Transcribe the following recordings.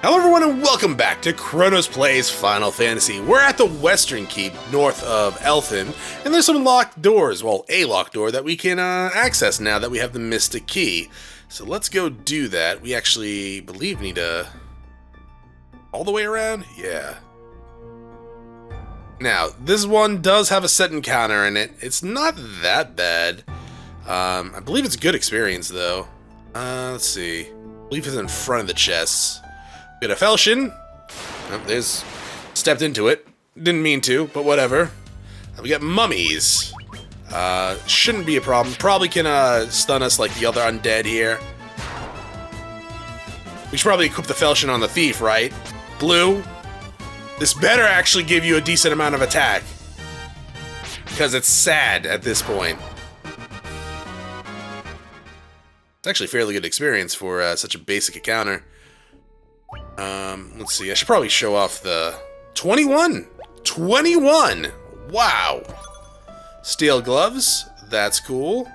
Hello everyone and welcome back to Chronos Plays Final Fantasy. We're at the Western Keep, north of Elfin, and there's some locked doors, well, a locked door that we can access now that we have the Mystic Key. So let's go do that. We actually believe need to... all the way around? Yeah. Now, this one does have a set encounter in it. It's not that bad. I believe it's a good experience though. Let's see. I believe it's in front of the chests. Bit of Felshin. Oh, there's... stepped into it. Didn't mean to, but whatever. We got mummies. Shouldn't be a problem. Probably can stun us like the other undead here. We should probably equip the Felshin on the thief, right? Blue. This better actually give you a decent amount of attack. Because it's sad at this point. It's actually a fairly good experience for such a basic encounter. Let's see, I should probably show off the 21! 21! Wow! Steel gloves, that's cool.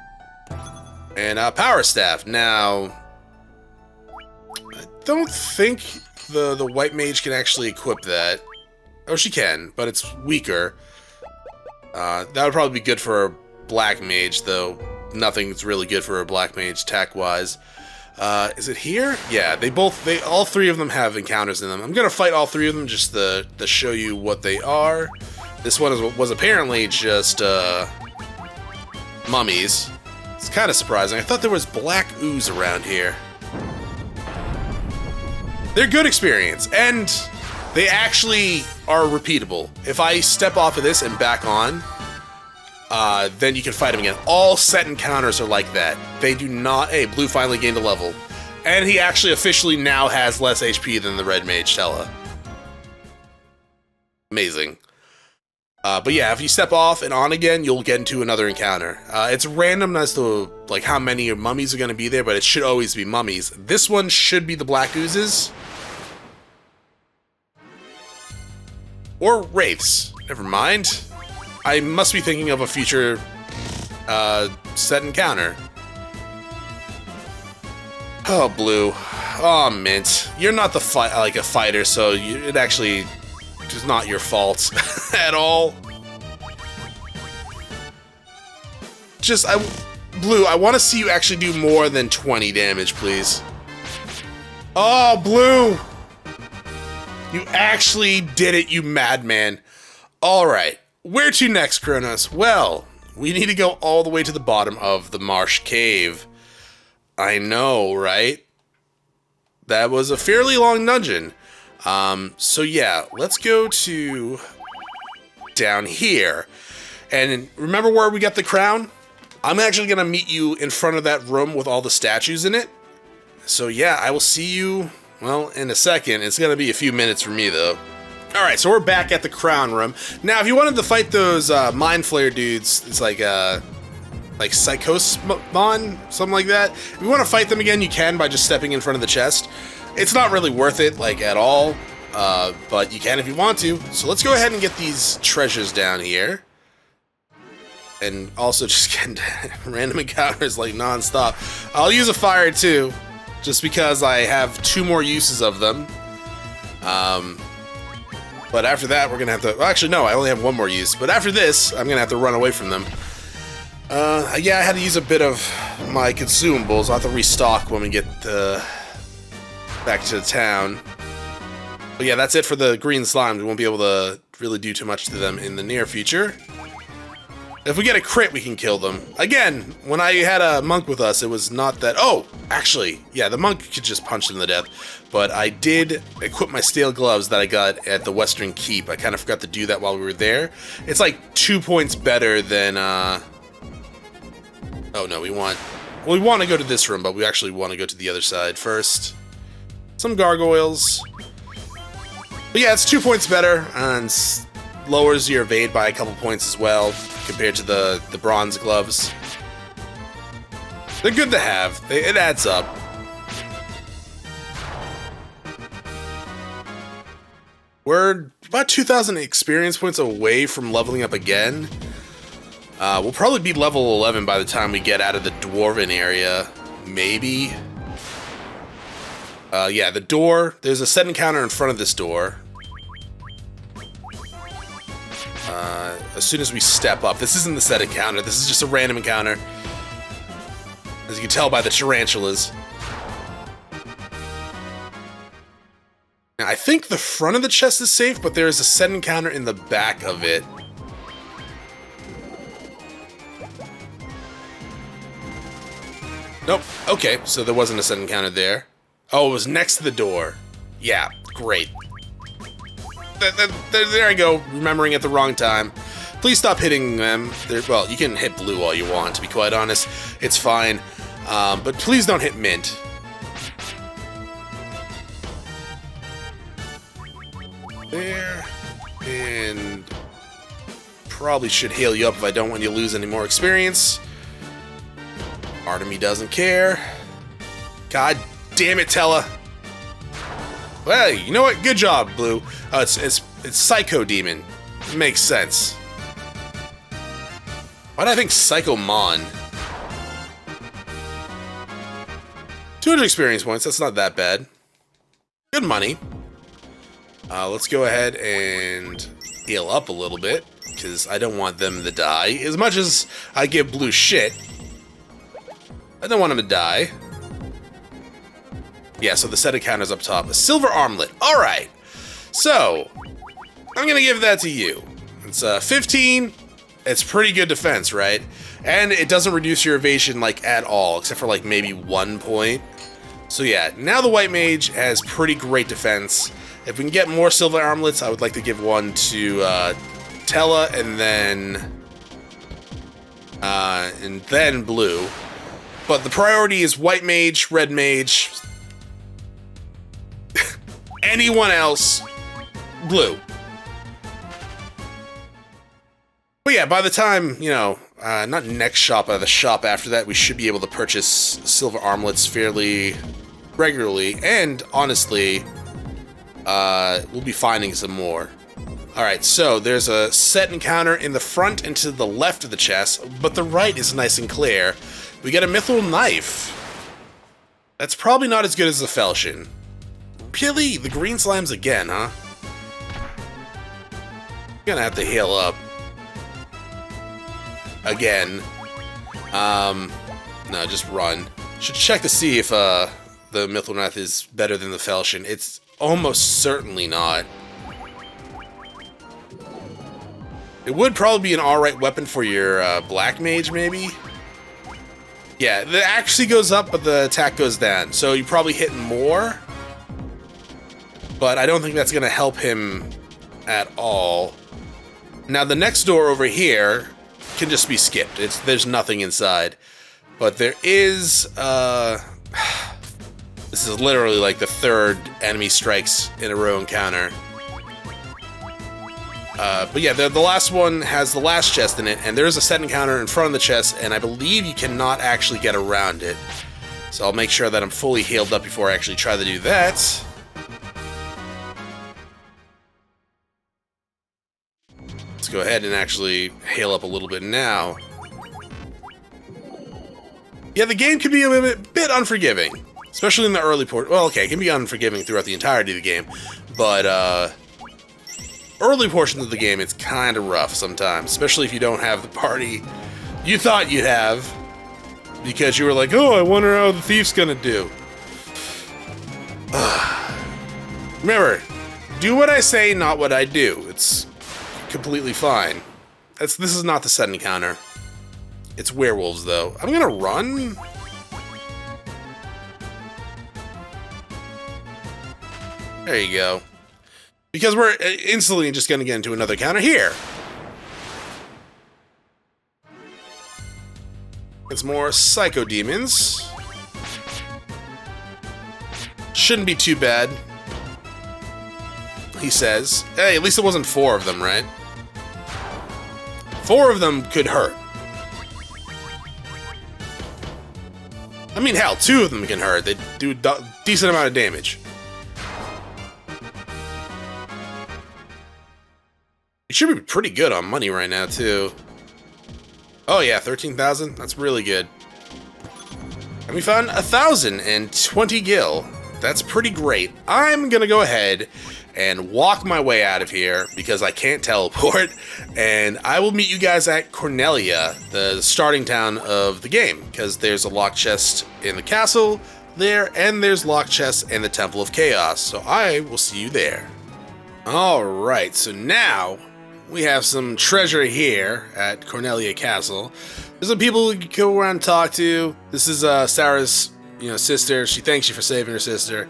And power staff. Now, I don't think the white mage can actually equip that. Oh, she can, but it's weaker. That would probably be good for a black mage, though nothing's really good for a black mage attack-wise. Is it here? Yeah, all three of them have encounters in them. I'm gonna fight all three of them just to show you what they are. This one was apparently just, mummies. It's kind of surprising. I thought there was black ooze around here. They're good experience, and they actually are repeatable. If I step off of this and back on, then you can fight him again. All set encounters are like that. They do not... Hey, Blue finally gained a level. And he actually officially now has less HP than the Red Mage Tella. Amazing. But yeah, if you step off and on again, you'll get into another encounter. It's random as to like how many mummies are going to be there, but it should always be mummies. This one should be the Black Oozes. Or Wraiths. Never mind. I must be thinking of a future set encounter. Oh, Blue. Oh, Mint. You're not a fighter, so it actually is not your fault at all. Blue, I want to see you actually do more than 20 damage, please. Oh, Blue! You actually did it, you madman. All right. Where to next, Chronos? Well, we need to go all the way to the bottom of the Marsh Cave. I know, right? That was a fairly long dungeon. So yeah, let's go to down here. And remember where we got the crown? I'm actually going to meet you in front of that room with all the statues in it. So yeah, I will see you, well, in a second. It's going to be a few minutes for me, though. Alright, so we're back at the Crown Room. Now, if you wanted to fight those Mind Flayer dudes, it's like Psychosmon, something like that. If you want to fight them again, you can by just stepping in front of the chest. It's not really worth it, like, at all, but you can if you want to. So let's go ahead and get these treasures down here. And also just get random encounters, like, non-stop. I'll use a fire, too, just because I have 2 more uses of them. But after that, we're going to have to... Well, actually, no, I only have 1 more use. But after this, I'm going to have to run away from them. Yeah, I had to use a bit of my consumables. I'll have to restock when we get back to the town. But yeah, that's it for the green slimes. We won't be able to really do too much to them in the near future. If we get a crit, we can kill them. Again, when I had a monk with us, it was not that... Oh, actually, yeah, the monk could just punch them to death. But I did equip my steel gloves that I got at the Western Keep. I kind of forgot to do that while we were there. It's like 2 points better than... Oh, no, we want to go to this room, but we actually want to go to the other side first. Some gargoyles. But yeah, it's 2 points better, and lowers your evade by a couple points as well, compared to the bronze gloves. They're good to have. It adds up. We're about 2,000 experience points away from leveling up again. We'll probably be level 11 by the time we get out of the Dwarven area. Maybe. Yeah, the door. There's a set encounter in front of this door. As soon as we step up, this isn't the set encounter. This is just a random encounter. As you can tell by the tarantulas. Now, I think the front of the chest is safe, but there is a set encounter in the back of it. Nope. Okay, so there wasn't a set encounter there. Oh, it was next to the door. Yeah, great. There I go, remembering at the wrong time. Please stop hitting them. Well, you can hit blue all you want, to be quite honest. It's fine. But please don't hit mint. There. And probably should heal you up if I don't want you to lose any more experience. Part of me doesn't care. God damn it, Tella. Well, you know what? Good job, Blue. It's Psycho Demon. It makes sense. Why do I think Psycho Mon? 200 experience points. That's not that bad. Good money. Let's go ahead and heal up a little bit, because I don't want them to die. As much as I give Blue shit, I don't want him to die. Yeah, so the set encounter's up top. A silver armlet. Alright. So, I'm gonna give that to you. It's 15. It's pretty good defense, right? And it doesn't reduce your evasion, like, at all, except for, like, maybe 1 point. So yeah, now the white mage has pretty great defense. If we can get more silver armlets, I would like to give one to Tella, and then Blue. But the priority is white mage, red mage, anyone else, Blue. But yeah, by the time, you know, not next shop, the shop after that, we should be able to purchase silver armlets fairly regularly, and honestly, we'll be finding some more. Alright, so there's a set encounter in the front and to the left of the chest, but the right is nice and clear. We get a mithril knife. That's probably not as good as the falchion. Really? The green slimes again, huh? Gonna have to heal up. Again. No, just run. Should check to see if the mithril knife is better than the falchion. It's almost certainly not. It would probably be an alright weapon for your black mage, maybe? Yeah, the accuracy goes up, but the attack goes down. So you probably hit more. But I don't think that's going to help him at all. Now, the next door over here can just be skipped. There's nothing inside. But there is... this is literally like the third enemy strikes in a row encounter. But yeah, the last one has the last chest in it, and there's a set encounter in front of the chest, and I believe you cannot actually get around it. So I'll make sure that I'm fully healed up before I actually try to do that. Let's go ahead and actually heal up a little bit now. Yeah, the game can be a bit unforgiving, especially in the early port. Well, okay, it can be unforgiving throughout the entirety of the game, but early portions of the game, it's kind of rough sometimes, especially if you don't have the party you thought you'd have, because you were like, oh, I wonder how the thief's gonna do. Remember, do what I say, not what I do. It's completely fine. This is not the set encounter. It's werewolves, though. I'm gonna run. There you go. Because we're instantly just gonna get into another counter here. It's more psycho demons. Shouldn't be too bad, he says. Hey, at least it wasn't 4 of them, right? 4 of them could hurt. I mean, hell, 2 of them can hurt. They do a decent amount of damage. You should be pretty good on money right now, too. Oh yeah, 13,000? That's really good. And we found 1,020 gil. That's pretty great. I'm gonna go ahead and walk my way out of here because I can't teleport, and I will meet you guys at Cornelia, the starting town of the game, because there's a locked chest in the castle there, and there's locked chests in the Temple of Chaos, so I will see you there. Alright, so now we have some treasure here at Cornelia Castle. There's some people we can go around and talk to. This is Sarah's sister. She thanks you for saving her sister.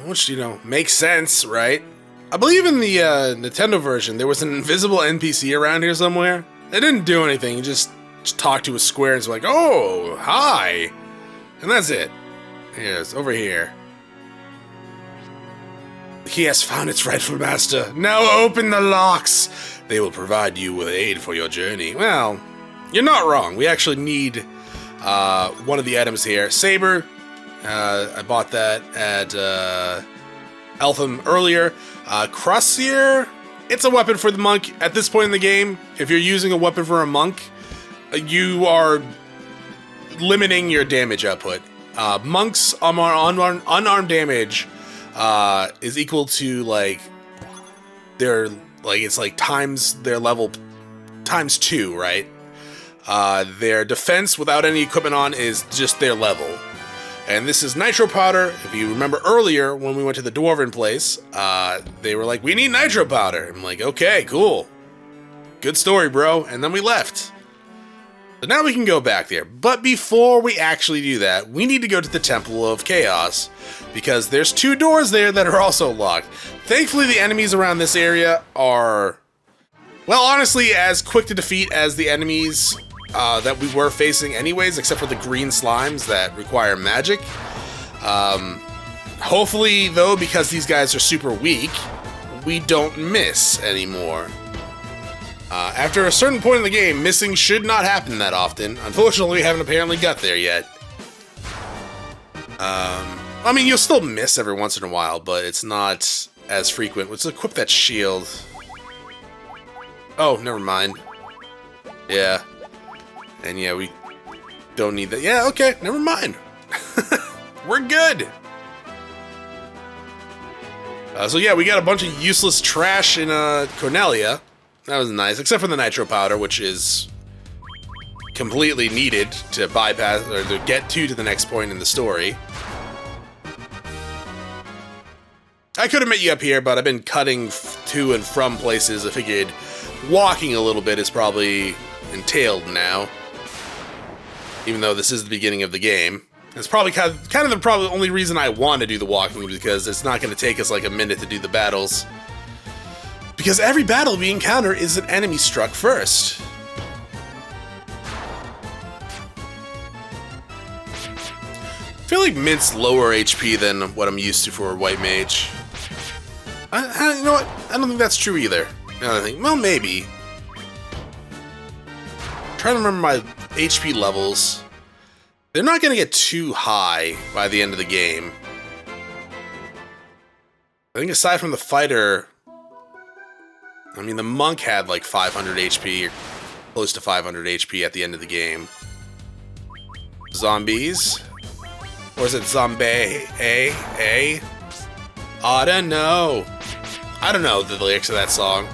Which, makes sense, right? I believe in the Nintendo version, there was an invisible NPC around here somewhere. It didn't do anything, you just talked to a square and it's like, oh, hi! And that's it. Here's over here. The key has found its rightful master. Now open the locks! They will provide you with aid for your journey. Well, you're not wrong. We actually need one of the items here. Saber. I bought that at Eltham earlier. Crussier, it's a weapon for the monk. At this point in the game, if you're using a weapon for a monk, you are limiting your damage output. Monks' unarmed damage is equal to it's like times their level times 2, right? Their defense without any equipment on is just their level. And this is nitro powder. If you remember earlier when we went to the dwarven place, they were like, we need nitro powder. I'm like, okay, cool. Good story, bro. And then we left. So now we can go back there. But before we actually do that, we need to go to the Temple of Chaos, because there's 2 doors there that are also locked. Thankfully, the enemies around this area are, well, honestly, as quick to defeat as the enemies that we were facing anyways, except for the green slimes that require magic. Hopefully, though, because these guys are super weak, we don't miss anymore. After a certain point in the game, missing should not happen that often. Unfortunately, we haven't apparently got there yet. I mean, you'll still miss every once in a while, but it's not as frequent. Let's equip that shield. Oh, never mind. Yeah. And yeah, we don't need that. Yeah, okay, never mind. We're good. So yeah, we got a bunch of useless trash in Cornelia. That was nice, except for the nitro powder, which is completely needed to bypass or to get to the next point in the story. I could have met you up here, but I've been cutting to and from places. I figured walking a little bit is probably entailed now. Even though this is the beginning of the game. It's probably kind of the only reason I want to do the walking, because it's not going to take us like a minute to do the battles. Because every battle we encounter is an enemy struck first. I feel like Mint's lower HP than what I'm used to for a white mage. You know what? I don't think that's true either. I think, well, maybe. I'm trying to remember my HP levels. They're not going to get too high by the end of the game. I think aside from the fighter, I mean, the monk had like 500 HP, or close to 500 HP at the end of the game. Zombies? Or is it zombie? I don't know. I don't know the lyrics of that song.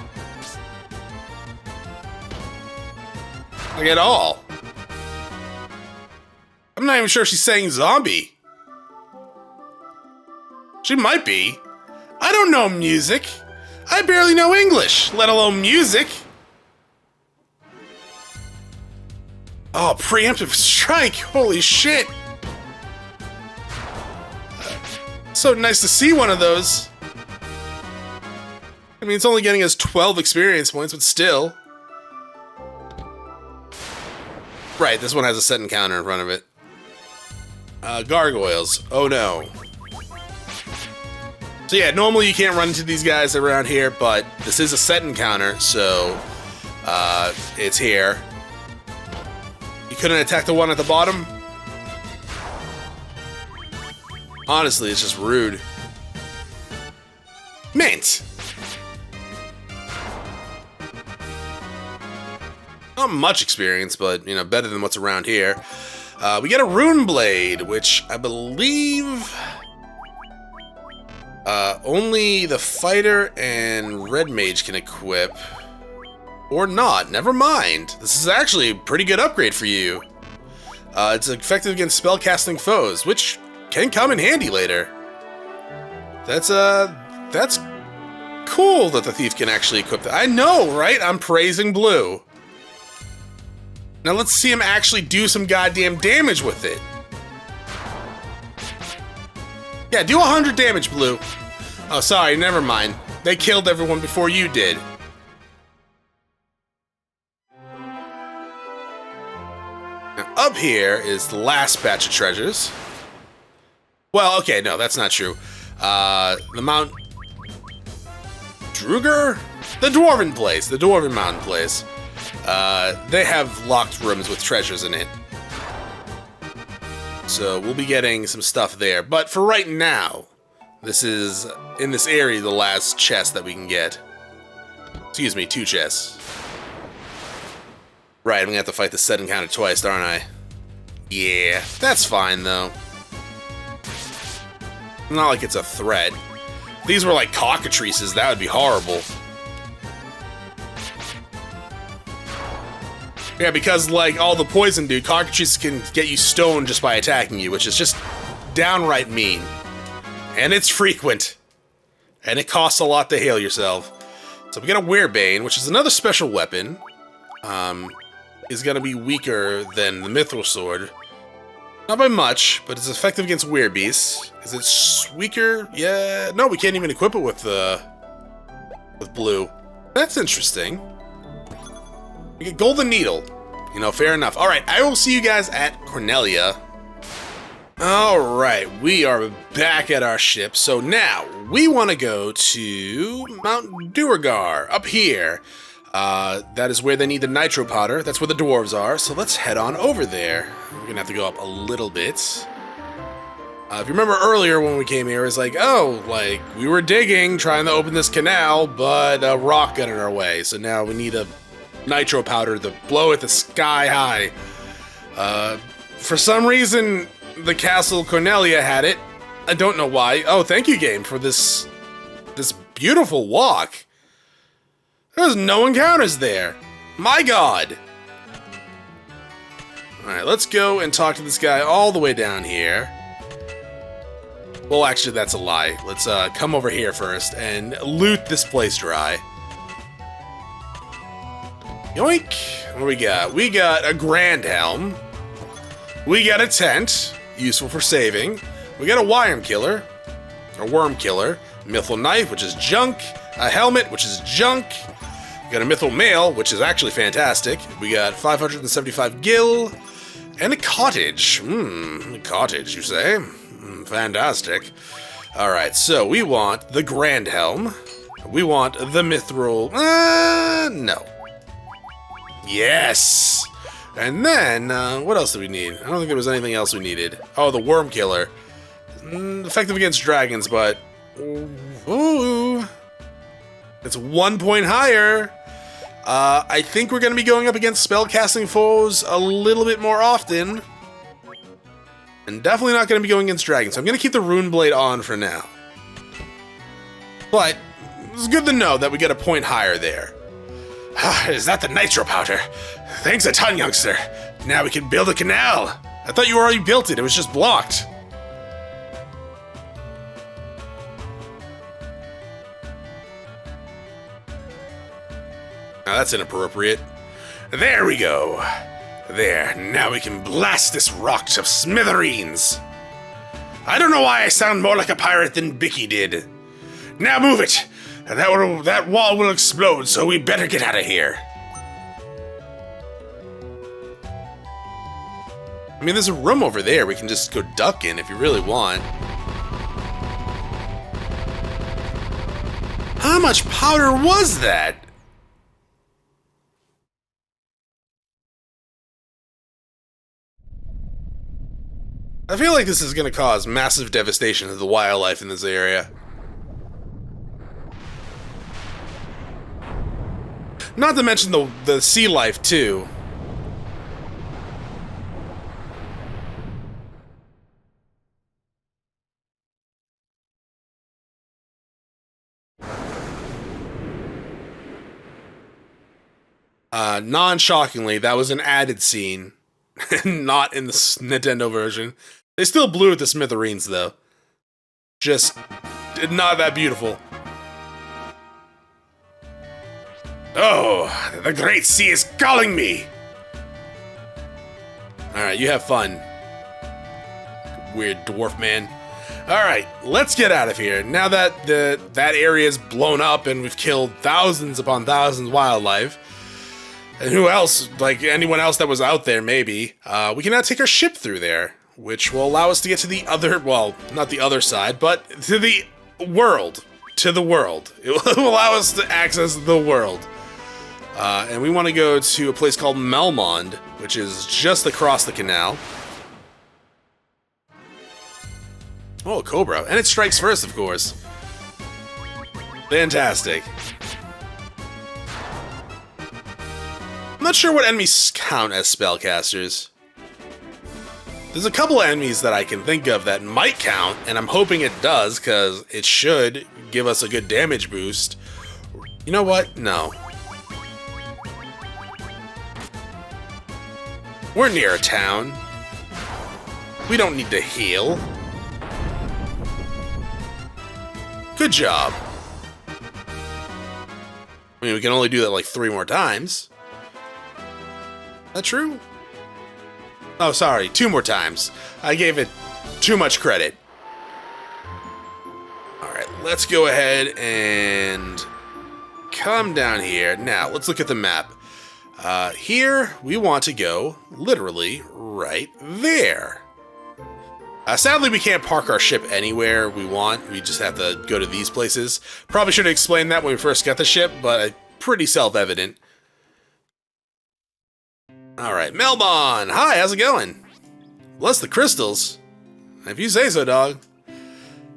Like at all. I'm not even sure she's saying zombie. She might be. I don't know music. I barely know English, let alone music. Oh, preemptive strike. Holy shit. So nice to see one of those. I mean, it's only getting us 12 experience points, but still. Right, this one has a set encounter in front of it. Gargoyles. Oh no. So yeah, normally you can't run into these guys around here, but this is a set encounter, so it's here. You couldn't attack the one at the bottom? Honestly, it's just rude. Mint! Not much experience, but, you know, better than what's around here. We get a rune blade, which I believe only the fighter and red mage can equip. Or not, never mind. This is actually a pretty good upgrade for you. It's effective against spellcasting foes, which can come in handy later. That's cool that the thief can actually equip that. I know, right? I'm praising Blue. Now let's see him actually do some goddamn damage with it. Yeah, do 100 damage, Blue. Oh, sorry, never mind. They killed everyone before you did. Now, up here is the last batch of treasures. Well, okay, no, that's not true. The Mount... Duergar? The Dwarven place, the Dwarven Mountain place. They have locked rooms with treasures in it. So we'll be getting some stuff there. But for right now, this is, in this area, the last chest that we can get. Excuse me, 2 chests. Right, I'm gonna have to fight the set encounter twice, aren't I? Yeah, that's fine, though. Not like it's a threat. If these were like cockatrices, that would be horrible. Yeah, because like all the poison do, cockatrices can get you stoned just by attacking you, which is just downright mean. And it's frequent. And it costs a lot to heal yourself. So we got a Werebane, which is another special weapon. Is gonna be weaker than the Mithril Sword. Not by much, but it's effective against werebeasts. Is it weaker? Yeah, no, we can't even equip it with Blue. That's interesting. We get Golden Needle. You know, fair enough. All right, I will see you guys at Cornelia. All right, we are back at our ship. So now we want to go to Mount Duergar up here. That is where they need the nitro powder. That's where the dwarves are. So let's head on over there. We're gonna have to go up a little bit. If you remember earlier when we came here, it was like, oh, like we were digging, trying to open this canal, but a rock got in our way. So now we need a nitro powder to blow at the sky high. For some reason, the castle Cornelia had it. I don't know why. Oh, thank you, game, for this beautiful walk. There's no encounters there. My god. Alright, let's go and talk to this guy all the way down here. Well, actually, that's a lie. Let's come over here first and loot this place dry. Yoink! What do we got? We got a Grand Helm. We got a tent, useful for saving. We got a Worm Killer, Mithril Knife, which is junk. A helmet, which is junk. We got a Mithril Mail, which is actually fantastic. We got 575 gil. And a cottage. A cottage, you say? Fantastic. Alright, so we want the Grand Helm. We want the Mithril... no. Yes! And then, what else do we need? I don't think there was anything else we needed. Oh, the Worm Killer. Effective against dragons, but... Ooh. It's 1 point higher. I think we're going to be going up against spellcasting foes a little bit more often. And definitely not going to be going against dragons. So I'm going to keep the Rune Blade on for now. But it's good to know that we get a point higher there. Is that the nitro powder? Thanks a ton, youngster. Now we can build a canal. I thought you already built it. It was just blocked. Now that's inappropriate. There we go. There, now we can blast this rock to smithereens. I don't know why I sound more like a pirate than Bicky did. Now move it. That wall will explode, so we better get out of here. I mean, there's a room over there we can just go duck in if you really want. How much powder was that? I feel like this is going to cause massive devastation to the wildlife in this area. Not to mention the sea life, too. Non-shockingly, that was an added scene, not in the Nintendo version. They still blew at the smithereens, though. Just not that beautiful. Oh, the great sea is calling me! Alright, you have fun. Weird dwarf man. Alright, let's get out of here. Now that that area is blown up and we've killed thousands upon thousands of wildlife, and who else, like anyone else that was out there maybe, we can now take our ship through there, which will allow us to get to the other, well, not the other side, but to the world. To the world. It will allow us to access the world. And we want to go to a place called Melmond, which is just across the canal. Oh, Cobra. And it strikes first, of course. Fantastic. I'm not sure what enemies count as spellcasters. There's a couple of enemies that I can think of that might count, and I'm hoping it does, because it should give us a good damage boost. You know what? No. We're near a town. We don't need to heal. Good job. I mean, we can only do that like 3 more times. Is that true? Oh, sorry, 2 more times. I gave it too much credit. Alright, let's go ahead and come down here. Now, let's look at the map. Here, we want to go, literally, right there. Sadly, we can't park our ship anywhere we want. We just have to go to these places. Probably should have explained that when we first got the ship, but pretty self-evident. Alright, Melmond! Hi, how's it going? Bless the crystals. If you say so, dog.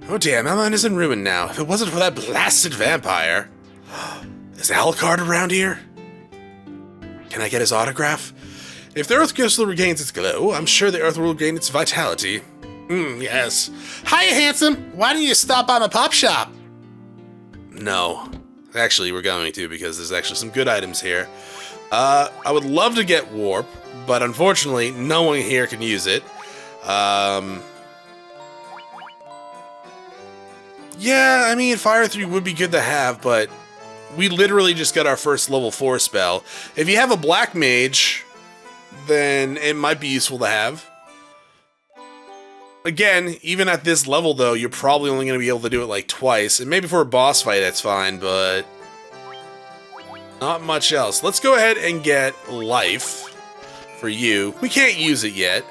Oh damn, Melmond is in ruin now. If it wasn't for that blasted vampire. Is Alucard around here? Can I get his autograph? If the Earth crystal regains its glow, I'm sure the Earth will regain its vitality. Yes. Hiya, handsome! Why don't you stop by my pop shop? No. Actually, we're going to, because there's actually some good items here. I would love to get Warp, but unfortunately, no one here can use it. Yeah, I mean, Fire 3 would be good to have, but we literally just got our first level 4 spell. If you have a Black Mage, then it might be useful to have. Again, even at this level, though, you're probably only going to be able to do it like twice. And maybe for a boss fight, that's fine, but not much else. Let's go ahead and get Life for you. We can't use it yet,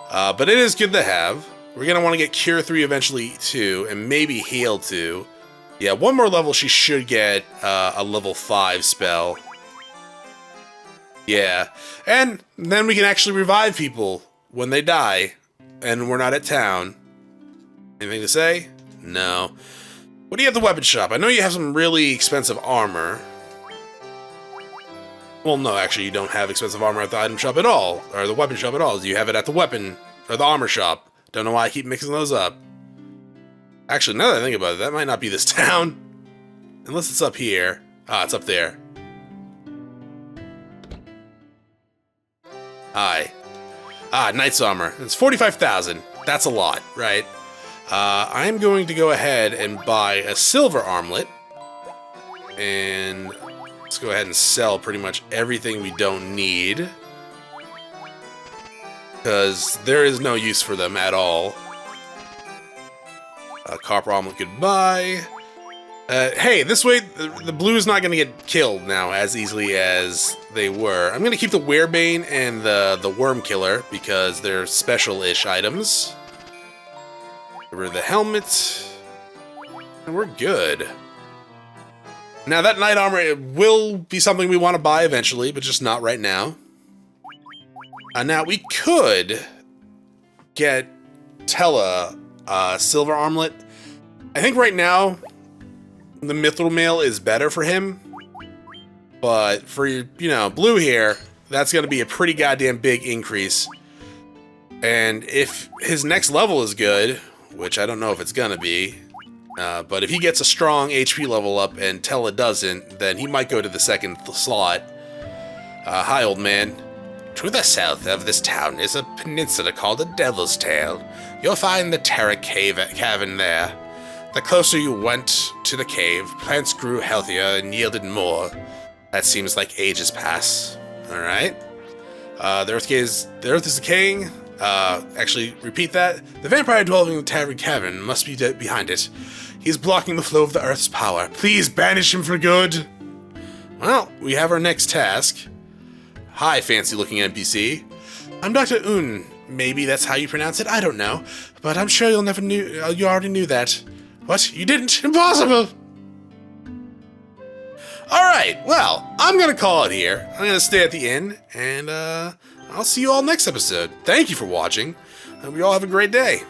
but it is good to have. We're going to want to get Cure 3 eventually, too, and maybe Heal 2. Yeah, 1 more level, she should get a level 5 spell. Yeah, and then we can actually revive people when they die, and we're not at town. Anything to say? No. What do you have at the weapon shop? I know you have some really expensive armor. Well, no, actually, you don't have expensive armor at the item shop at all, or the weapon shop at all. You have it at the weapon, or the armor shop. Don't know why I keep mixing those up. Actually, now that I think about it, that might not be this town. Unless it's up here. Ah, it's up there. Hi. Ah, Knight's Armor. It's 45,000. That's a lot, right? I'm going to go ahead and buy a silver armlet. And let's go ahead and sell pretty much everything we don't need. Because there is no use for them at all. Copper armlet, goodbye. Hey, this way, the blue is not going to get killed now as easily as they were. I'm going to keep the Werebane and the Worm Killer because they're special-ish items. Get rid of the helmet. And we're good. Now, that Knight Armor, it will be something we want to buy eventually, but just not right now. Now, we could get Tella Silver Armlet. I think right now, the Mithril Mail is better for him. But for, you know, blue here, that's going to be a pretty goddamn big increase. And if his next level is good, which I don't know if it's going to be, but if he gets a strong HP level up and Tella doesn't, then he might go to the second slot. Hi, old man. To the south of this town is a peninsula called the Devil's Tail. You'll find the Terra Cavern there. The closer you went to the cave, plants grew healthier and yielded more. That seems like ages pass. Alright. The Earth is decaying. Actually, repeat that. The vampire dwelling in the Terra Cavern must be behind it. He's blocking the flow of the Earth's power. Please banish him for good. Well, we have our next task. Hi, fancy-looking NPC. I'm Dr. Un. Maybe that's how you pronounce it, I don't know. But I'm sure you already knew that. What? You didn't? Impossible! Alright, well, I'm gonna call it here. I'm gonna stay at the inn, and I'll see you all next episode. Thank you for watching. Hope you all have a great day.